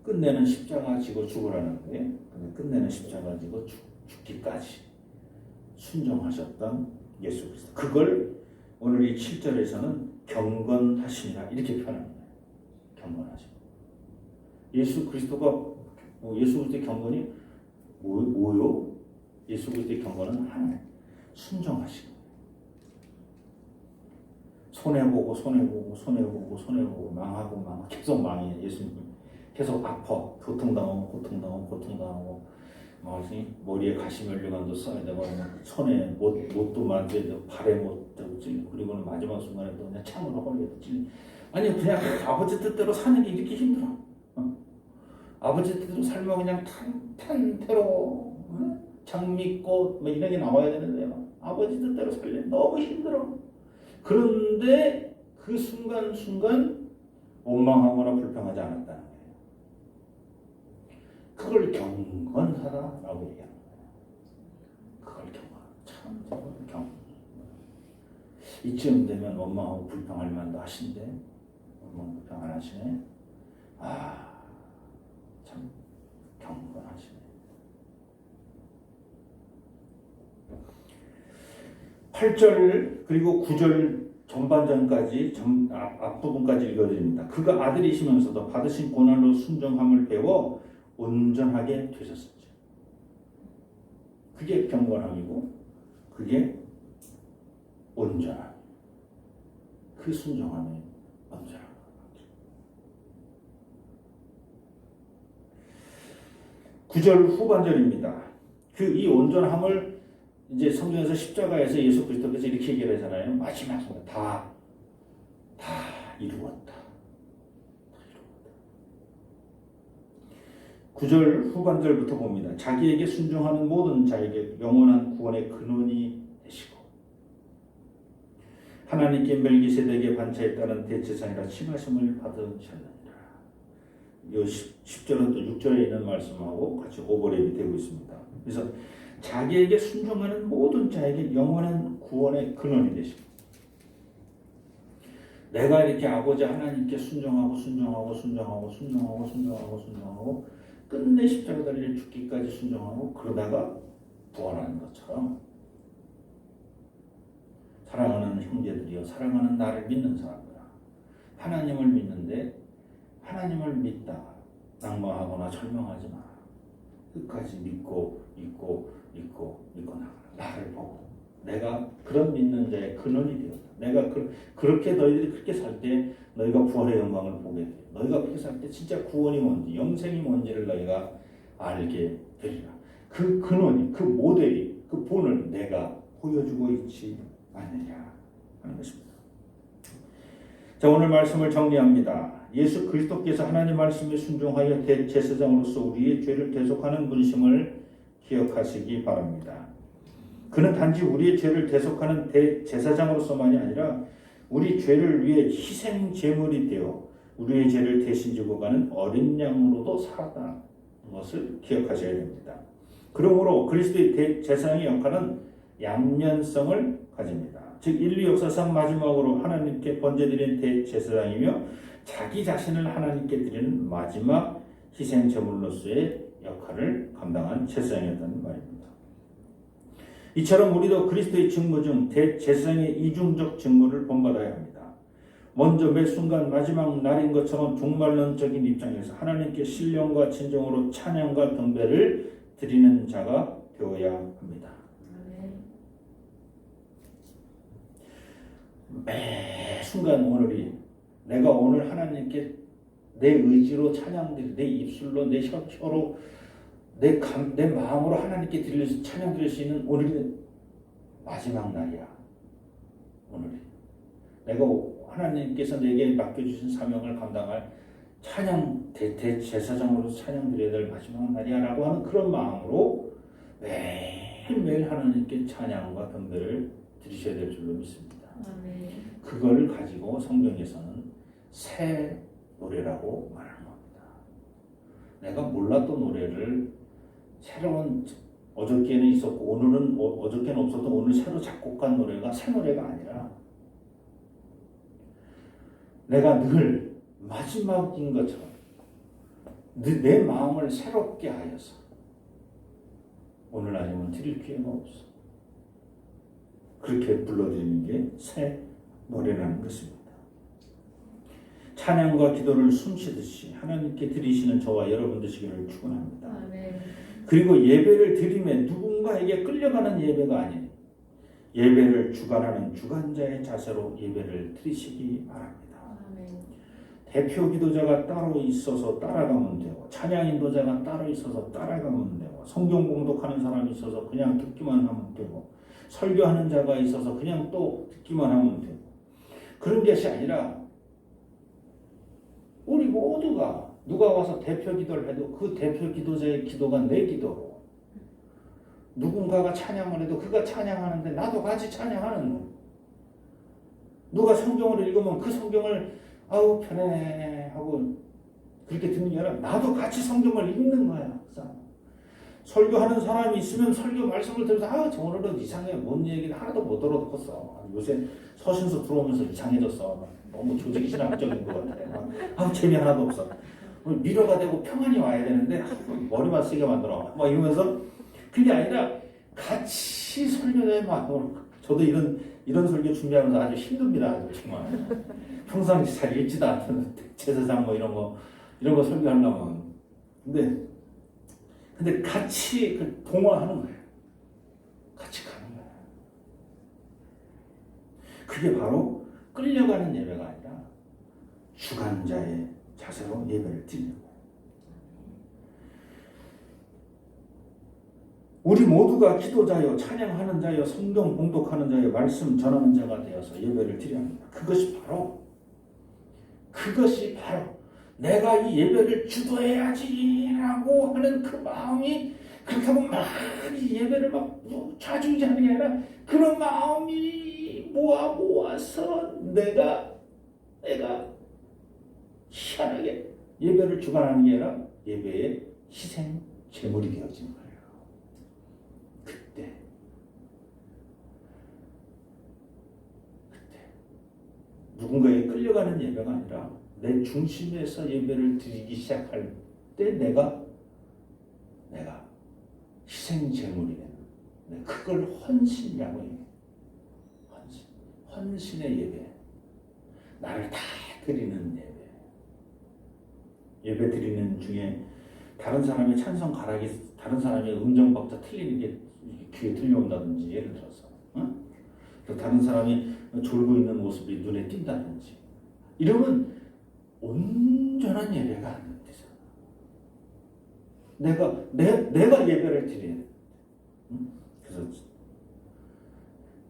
Speaker 1: 끝내는 십자가 지고 죽으라는 거예요. 끝내는 십자가 지고 죽기까지 순종하셨던 예수 그리스도. 그걸 오늘 이 7절에서는 경건하시니라 이렇게 표현합니다. 경건하시고 예수 그리스도가 예수 그리스도의 경건이 뭐요? 예수 그리스도의 경건은 하나님 순종하시고 손해보고 망하고 계속 망해. 예수님 계속 아파 고통당하고 뭐지? 머리에 가시면류관도 써야 되고 손에 못도 만져야 되고 발에 못도 찔리고 그리고는 마지막 순간에 또 그냥 창으로 헐려도 찔리고 아니 그냥 아버지 뜻대로 사는 게 이렇게 힘들어. 아버지 뜻대로 살면 그냥 탄탄대로 장미꽃 뭐 이런 게 나와야 되는데요. 아버지 뜻대로 살려면 너무 힘들어. 그런데 그 순간순간 원망하거나 불평하지 않았다는 거예요. 그걸 경건하다라고 얘기하는 거예요. 그걸 참 경건. 이쯤 되면 원망하고 불평할 만도 하신데 원망 불평 안 하시네. 참 경건하시네. 8절 그리고 9절 전반전까지 앞부분까지 읽어드립니다. 그가 아들이시면서도 받으신 고난으로 순종함을 배워 온전하게 되셨었죠. 그게 경건함이고 그게 온전함. 그 순종함이 온전함. 구절 후반절입니다. 이 온전함을 이제 성경에서 십자가에서 예수 그리스도께서 이렇게 얘기를 하잖아요. 마지막 순간 다 이루었다. 9절 후반절부터 봅니다. 자기에게 순종하는 모든 자에게 영원한 구원의 근원이 되시고 하나님께 멜기세덱의 반차에 따른 대제사장이라 칭하심을 받으셨느니라. 이 10절은 또 6절에 있는 말씀하고 같이 오버랩이 되고 있습니다. 그래서 자기에게 순종하는 모든 자에게 영원한 구원의 근원이 되시고 내가 이렇게 아버지 하나님께 순종하고 끝내 십자가 달려 죽기까지 순종하고 그러다가 구원하는 것처럼 사랑하는 형제들이여 사랑하는 나를 믿는 사람들아 하나님을 믿는데 하나님을 믿다가 낭망하거나 절망하지 마라. 끝까지 믿고 나가라. 나를 보고 내가 그런 믿는 자의 근원이 되었다. 내가 그렇게 너희들이 그렇게 살 때 너희가 부활의 영광을 보게 돼. 너희가 그렇게 살 때 진짜 구원이 뭔지 영생이 뭔지를 너희가 알게 되리라. 그 근원이 그 모델이 그 본을 내가 보여주고 있지 않느냐 하는 것입니다. 자, 오늘 말씀을 정리합니다. 예수 그리스도께서 하나님 말씀에 순종하여 대제사장으로서 우리의 죄를 대속하는 분심을 기억하시기 바랍니다. 그는 단지 우리의 죄를 대속하는 대제사장으로서만이 아니라 우리 죄를 위해 희생 제물이 되어 우리의 죄를 대신 지고 가는 어린 양으로도 살았다는 것을 기억하셔야 됩니다. 그러므로 그리스도의 대제사장의 역할은 양면성을 가집니다. 즉 인류 역사상 마지막으로 하나님께 번제드린 대제사장이며 자기 자신을 하나님께 드리는 마지막 희생 제물로서의 역할을 감당한 제사장이었다는 말입니다. 이처럼 우리도 그리스도의 직무 중 대제사장의 이중적 직무를 본받아야 합니다. 먼저 매 순간 마지막 날인 것처럼 종말론적인 입장에서 하나님께 신령과 진정으로 찬양과 경배를 드리는 자가 되어야 합니다. 매 순간 오늘이 내가 오늘 하나님께 내 의지로 찬양드리 내 입술로 내 혀로 내 마음으로 하나님께 찬양 드릴 수 있는 오늘이 마지막 날이야. 오늘이 내가 하나님께서 내게 맡겨주신 사명을 감당할 찬양 대제사장으로 찬양 드려야 될 마지막 날이야라고 하는 그런 마음으로 매일매일 하나님께 찬양과 경배를 드리셔야 될 줄로 믿습니다. 그걸 가지고 성경에서는 새 노래라고 말하는 겁니다. 내가 몰랐던 노래를 새로운 어저께는 있었고 오늘은 어저께는 없었던 오늘 새로 작곡한 노래가 새 노래가 아니라 내가 늘 마지막인 것처럼 내 마음을 새롭게 하여서 오늘 아니면 드릴 기회가 없어. 그렇게 불러드리는 게 새 노래라는 것입니다. 찬양과 기도를 숨쉬듯이 하나님께 드리시는 저와 여러분 되시기를 축원합니다. 그리고 예배를 드림에 누군가에게 끌려가는 예배가 아닌 예배를 주관하는 주관자의 자세로 예배를 드리시기 바랍니다. 대표 기도자가 따로 있어서 따라가면 되고, 찬양 인도자가 따로 있어서 따라가면 되고, 성경 봉독하는 사람이 있어서 그냥 듣기만 하면 되고, 설교하는 자가 있어서 그냥 또 듣기만 하면 되고, 그런 것이 아니라 우리 모두가 누가 와서 대표 기도를 해도 그 대표 기도자의 기도가 내 기도로, 누군가가 찬양을 해도 그가 찬양하는데 나도 같이 찬양하는, 누가 성경을 읽으면 그 성경을 아우 편해 하고 그렇게 듣는 게 아니라 나도 같이 성경을 읽는 거야. 설교하는 사람이 있으면 설교 말씀을 들으면서 아, 저 오늘은 이상해. 뭔 얘기를 하나도 못 알아듣겠어. 요새 서신서 들어오면서 이상해졌어. 너무 조직이 신학적인 것 같아. 아, 재미 하나도 없어. 위로가 되고 평안이 와야 되는데 머리만 쓰게 만들어. 막 이러면서, 그게 아니라 같이 설교의 마음으로. 저도 이런 설교 준비하면서 아주 힘듭니다. 아주 정말. 평상시 잘 읽지도 않는 제사장 뭐 이런 거 설교하려면. 근데 같이 동화하는 거예요. 같이 가는 거예요. 그게 바로 끌려가는 예배가 아니라 주관자의 자세로 예배를 드리는 거예요. 우리 모두가 기도자여, 찬양하는 자여, 성경 봉독하는 자여, 말씀 전하는 자가 되어서 예배를 드려야 합니다. 그것이 바로 내가 이 예배를 주도해야지라고 하는 그 마음이, 그렇다고 많이 예배를 막 좌중지하는 게 아니라 그런 마음이 모아서 내가 희한하게 예배를 주관하는 게 아니라 예배의 희생 제물이 되어진 거예요. 그때 누군가에 끌려가는 예배가 아니라 내 중심에서 예배를 드리기 시작할 때 내가 희생 제물이 되는, 그걸 헌신이라고 해요. 헌신의 예배, 나를 다 드리는 예배 드리는 중에 다른 사람의 찬성 가락이, 다른 사람의 음정 박자 틀리는 게 귀에 들려온다든지, 예를 들어서 다른 사람이 졸고 있는 모습이 눈에 띈다든지, 이러면 온전한 예배가 안 되잖아. 내가 예배를 드려야 돼. 그래서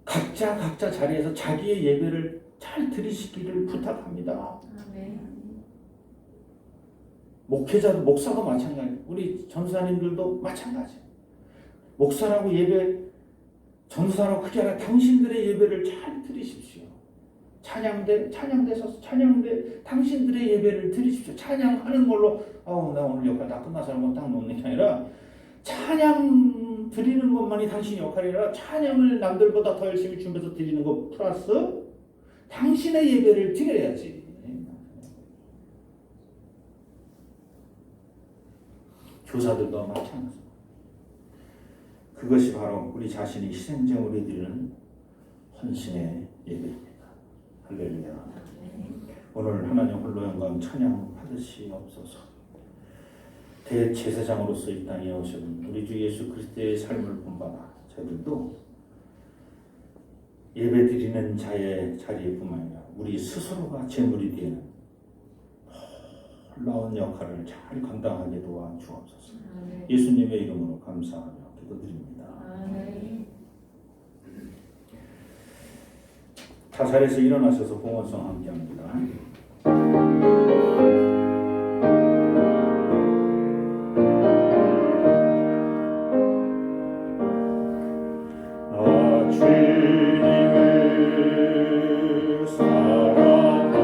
Speaker 1: 각자 자리에서 자기의 예배를 잘 드리시기를 부탁합니다.
Speaker 2: 아멘.
Speaker 1: 목사가 마찬가지, 우리 전사님들도 마찬가지. 목사라고 전사라고 그게 아니라 당신들의 예배를 잘 드리십시오. 찬양대 당신들의 예배를 드리십시오. 찬양하는 걸로 나 오늘 역할 다 끝나서 한번 딱 놓는 게 아니라, 찬양 드리는 것만이 당신 역할이 아니라 찬양을 남들보다 더 열심히 준비해서 드리는 것 플러스 당신의 예배를 드려야지. 교사들도 마찬가지. 그것이 바로 우리 자신이 희생제물이 드리는 헌신의 예배입니다. 할렐루야. 오늘 하나님 홀로 영광 찬양 받으시옵소서. 대제사장으로서 이 땅에 오신 우리 주 예수 그리스도의 삶을 본받아 저희들도 예배 드리는 자의 자리뿐만 아니라 우리 스스로가 제물이 되는 놀라운 역할을 잘 감당하게 도와 주옵소서. 예수님의 이름으로 감사하며 기도드립니다. 자살에서 일어나셔서 봉헌성 함께합니다. 주님을 사랑합니다.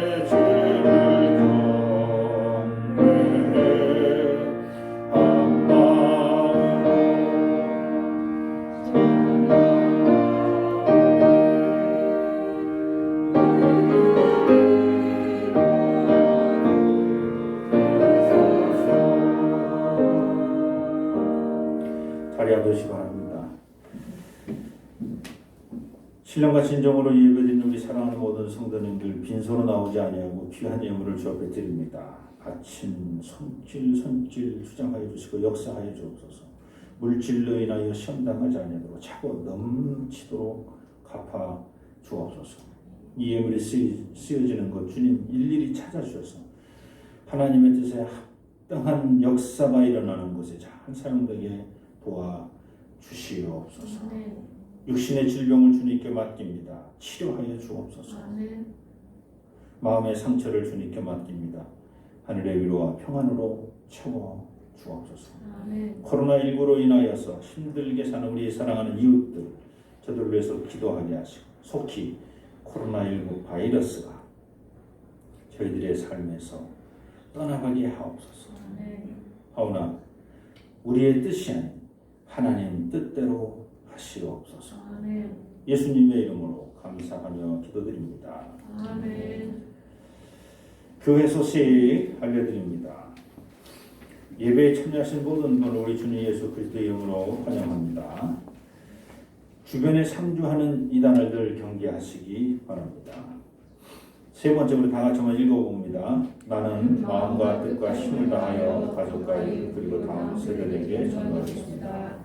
Speaker 1: 사랑의 주를 경배해 한 마음으로 자리 앉으시기 바랍니다. 신령과 진정으로 예배드리는 우리 사랑하는 모든 성도님들, 빈손으로 나오지 아니하고 귀한 예물을 주 앞에 드립니다. 아침 손길 수장하여 주시고 역사하여 주옵소서. 물질로 인하여 시험당하지 아니하도록 차고 넘치도록 갚아 주옵소서. 이 예물이 쓰여지는 것 주님 일일이 찾아주셔서 하나님의 뜻에 합당한 역사가 일어나는 것에 잘 사용되게 도와주시옵소서. 육신의 질병을 주님께 맡깁니다. 치료하여 주옵소서. 마음의 상처를 주님께 맡깁니다. 하늘의 위로와 평안으로 채워 주옵소서. 코로나19로 인하여서 힘들게 사는 우리 사랑하는 이웃들, 저들을 위해서 기도하게 하시고 속히 코로나19 바이러스가 저희들의 삶에서 떠나가게 하옵소서. 하오나 우리의 뜻이 아닌 하나님 뜻대로 하시옵소서. 예수님의 이름으로 감사하며 기도드립니다. 교회 소식 알려드립니다. 예배에 참여하신 모든 분을 우리 주님 예수 그리스도의 이름으로 환영합니다. 주변에 상주하는 이단을들 경계하시기 바랍니다. 세 번째 우리 다 같이 한번 읽어봅니다. 나는 마음과 뜻과 힘을 다하여 가족과 일 그리고 다음 세대에게 전도하겠습니다.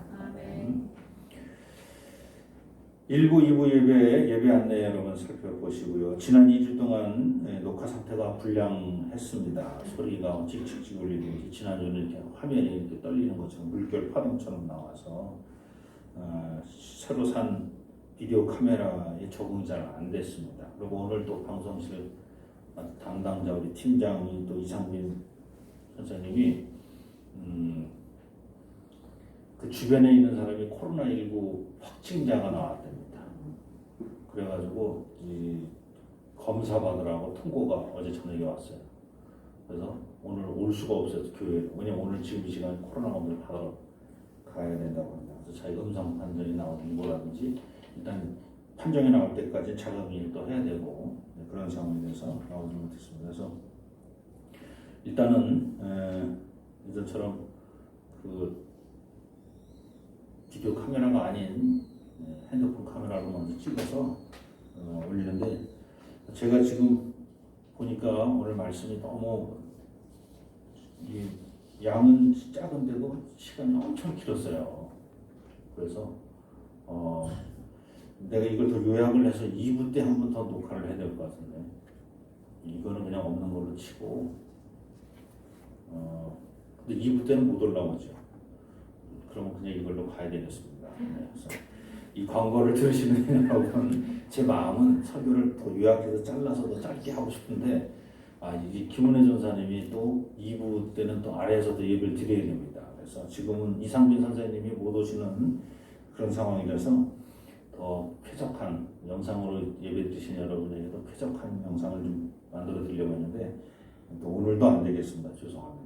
Speaker 1: 1부, 2부 예배 안내 여러분 살펴보시고요. 지난 2주 동안 녹화 상태가 불량했습니다. 소리가 찍찍찍 울리든지 지난주는 이렇게 화면이 이렇게 떨리는 것처럼 물결 파동처럼 나와서 새로 산 비디오 카메라에 적응이 잘 안 됐습니다. 그리고 오늘 또 방송실 담당자 우리 팀장이 또 이상민 선생님이 그 주변에 있는 사람이 코로나19 확진자가 나왔답니다. 그래가지고 이 검사 받으라고 통보가 어제 저녁에 왔어요. 그래서 오늘 올 수가 없어요, 교회. 왜냐면 오늘 지금 이 시간에 코로나 검사를 받으러 가야 된다고 합니다. 그래서 자기 음성 판정이 나오든 뭐라든지 일단 판정이 나올 때까지 자가격리 또 해야 되고 그런 상황이 돼서 나오지 못했습니다. 그래서 일단은 이전처럼 그 비디오 카메라가 아닌 핸드폰 카메라로 먼저 찍어서 올리는데 제가 지금 보니까 오늘 말씀이 너무 양은 작은데도 시간이 엄청 길었어요. 그래서 내가 이걸 더 요약을 해서 2부 때 한 번 더 녹화를 해야 될 것 같은데 이거는 그냥 없는 걸로 치고 근데 2부 때는 못 올라오죠. 그러면 그냥 이걸로 가야 되겠습니다. 그래서 이 광고를 들으시는 여러분, 제 마음은 설교를 더 요약해서 잘라서 더 짧게 하고 싶은데 이게 김은혜 전사님이 또 2부 때는 또 아래에서도 예배를 드려야 됩니다. 그래서 지금은 이상빈 선생님이 못 오시는 그런 상황이라서 더 쾌적한 영상으로 예배 드리신 여러분에게도 쾌적한 영상을 좀 만들어 드리려고 했는데 또 오늘도 안 되겠습니다. 죄송합니다.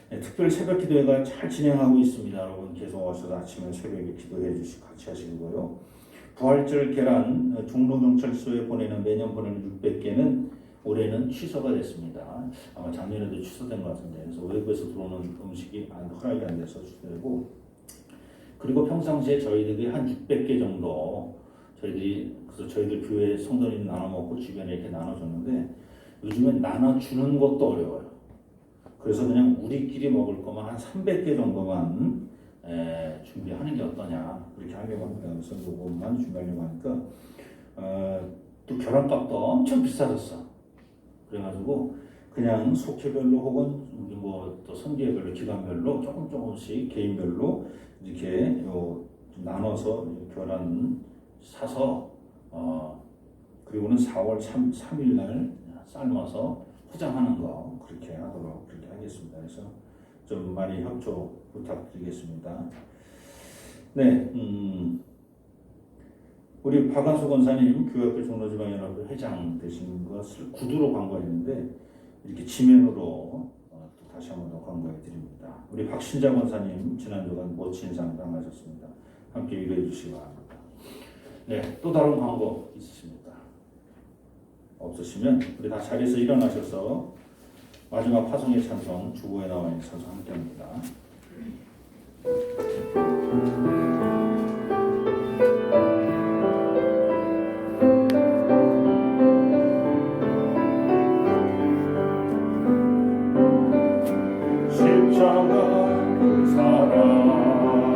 Speaker 1: 네, 특별 새벽 기도회가 잘 진행하고 있습니다. 여러분 계속 오셔서 아침에 새벽에 기도해 주시고 같이 하시고요. 부활절 계란 종로경찰서에 매년 보내는 600개는 올해는 취소가 됐습니다. 아마 작년에도 취소된 것 같은데 그래서 외부에서 들어오는 음식이 허락이 안 돼서 취소되고 그리고 평상시에 저희들이 한 600개 정도 그래서 저희들 교회 성도님 나눠 먹고 주변에 이렇게 나눠줬는데 요즘엔 나눠주는 것도 어려워요. 그래서 그냥 우리끼리 먹을 거만 한 300개 정도만 준비하는 게 어떠냐 그렇게 하려고 합니다. 그래서 그것만 준비하려고 하니까 또 계란값도 엄청 비싸졌어. 그래가지고 그냥 속회별로 혹은 우리 또 선교회별로 기관별로 조금씩 개인별로 이렇게 나눠서 계란 사서 그리고는 4월 3일 날 삶아서 포장하는 거 그렇게 하겠습니다. 그래서 좀 많이 협조 부탁드리겠습니다. 네, 우리 박한수 권사님 교회학교 종로지방연합회 회장 되신 것을 구두로 광고했는데 이렇게 지면으로 또 다시 한번 더 광고해 드립니다. 우리 박신자 권사님 지난주간 모친상 당하셨습니다. 함께 위로해 주시기 바랍니다. 네, 또 다른 광고 있으십니까? 없으시면 우리 다 자리에서 일어나셔서 마지막 파송의 찬송 주보에 나와 있는 찬송 함께합니다. 십자가 그 사랑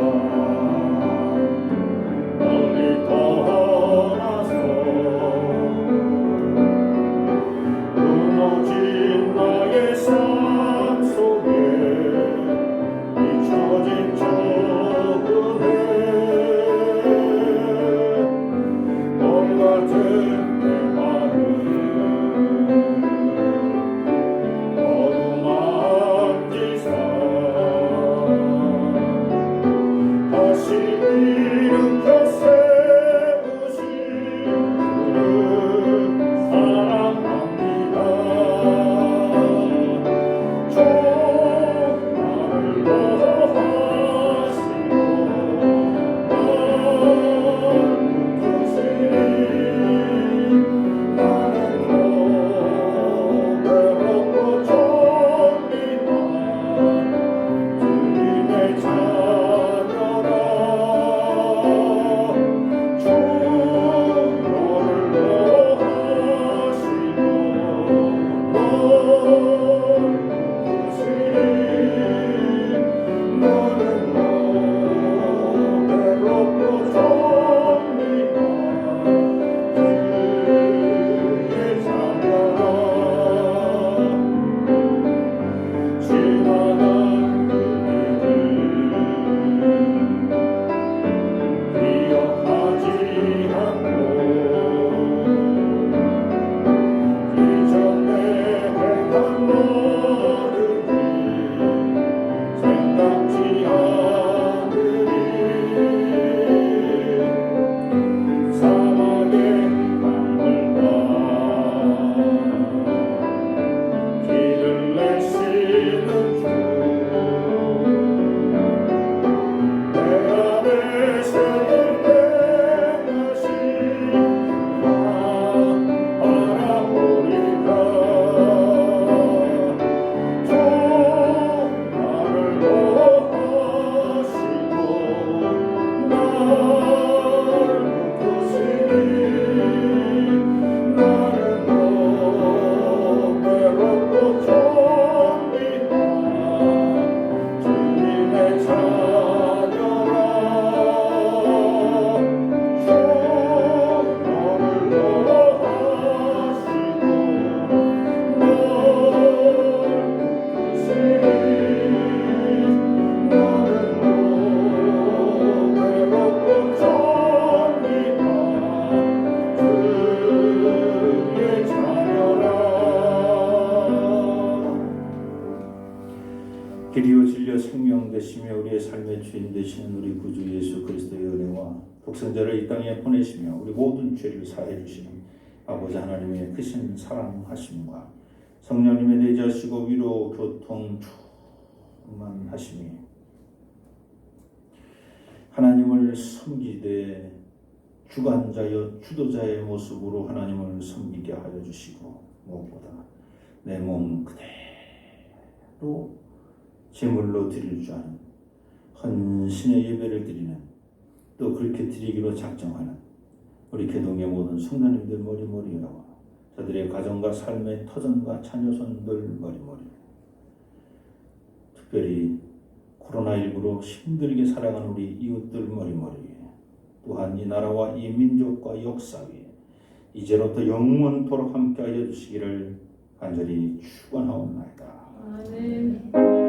Speaker 1: 우리의 생명 되시며 우리의 삶의 주인 되시는 우리 구주 예수 그리스도의 은혜와 독생자를 이 땅에 보내시며 우리 모든 죄를 사해 주시는 아버지 하나님의 크신 사랑하심과 성령님의 내자시고 위로 교통 충만하심이 하나님을 섬기되 주관자여 주도자의 모습으로 하나님을 섬기게 하여 주시고 무엇보다 내 몸 그대로 제물로 드릴 줄 아는 헌신의 예배를 드리는 또 그렇게 드리기로 작정하는 우리 교동의 모든 성도님들 머리머리와 저들의 가정과 삶의 터전과 자녀손들 머리머리 특별히 코로나19로 힘들게 살아가는 우리 이웃들 머리머리에 또한 이 나라와 이 민족과 역사 위에 이제로부터 영원토록 함께하여 주시기를 간절히 축원하옵나이다.
Speaker 2: 아멘.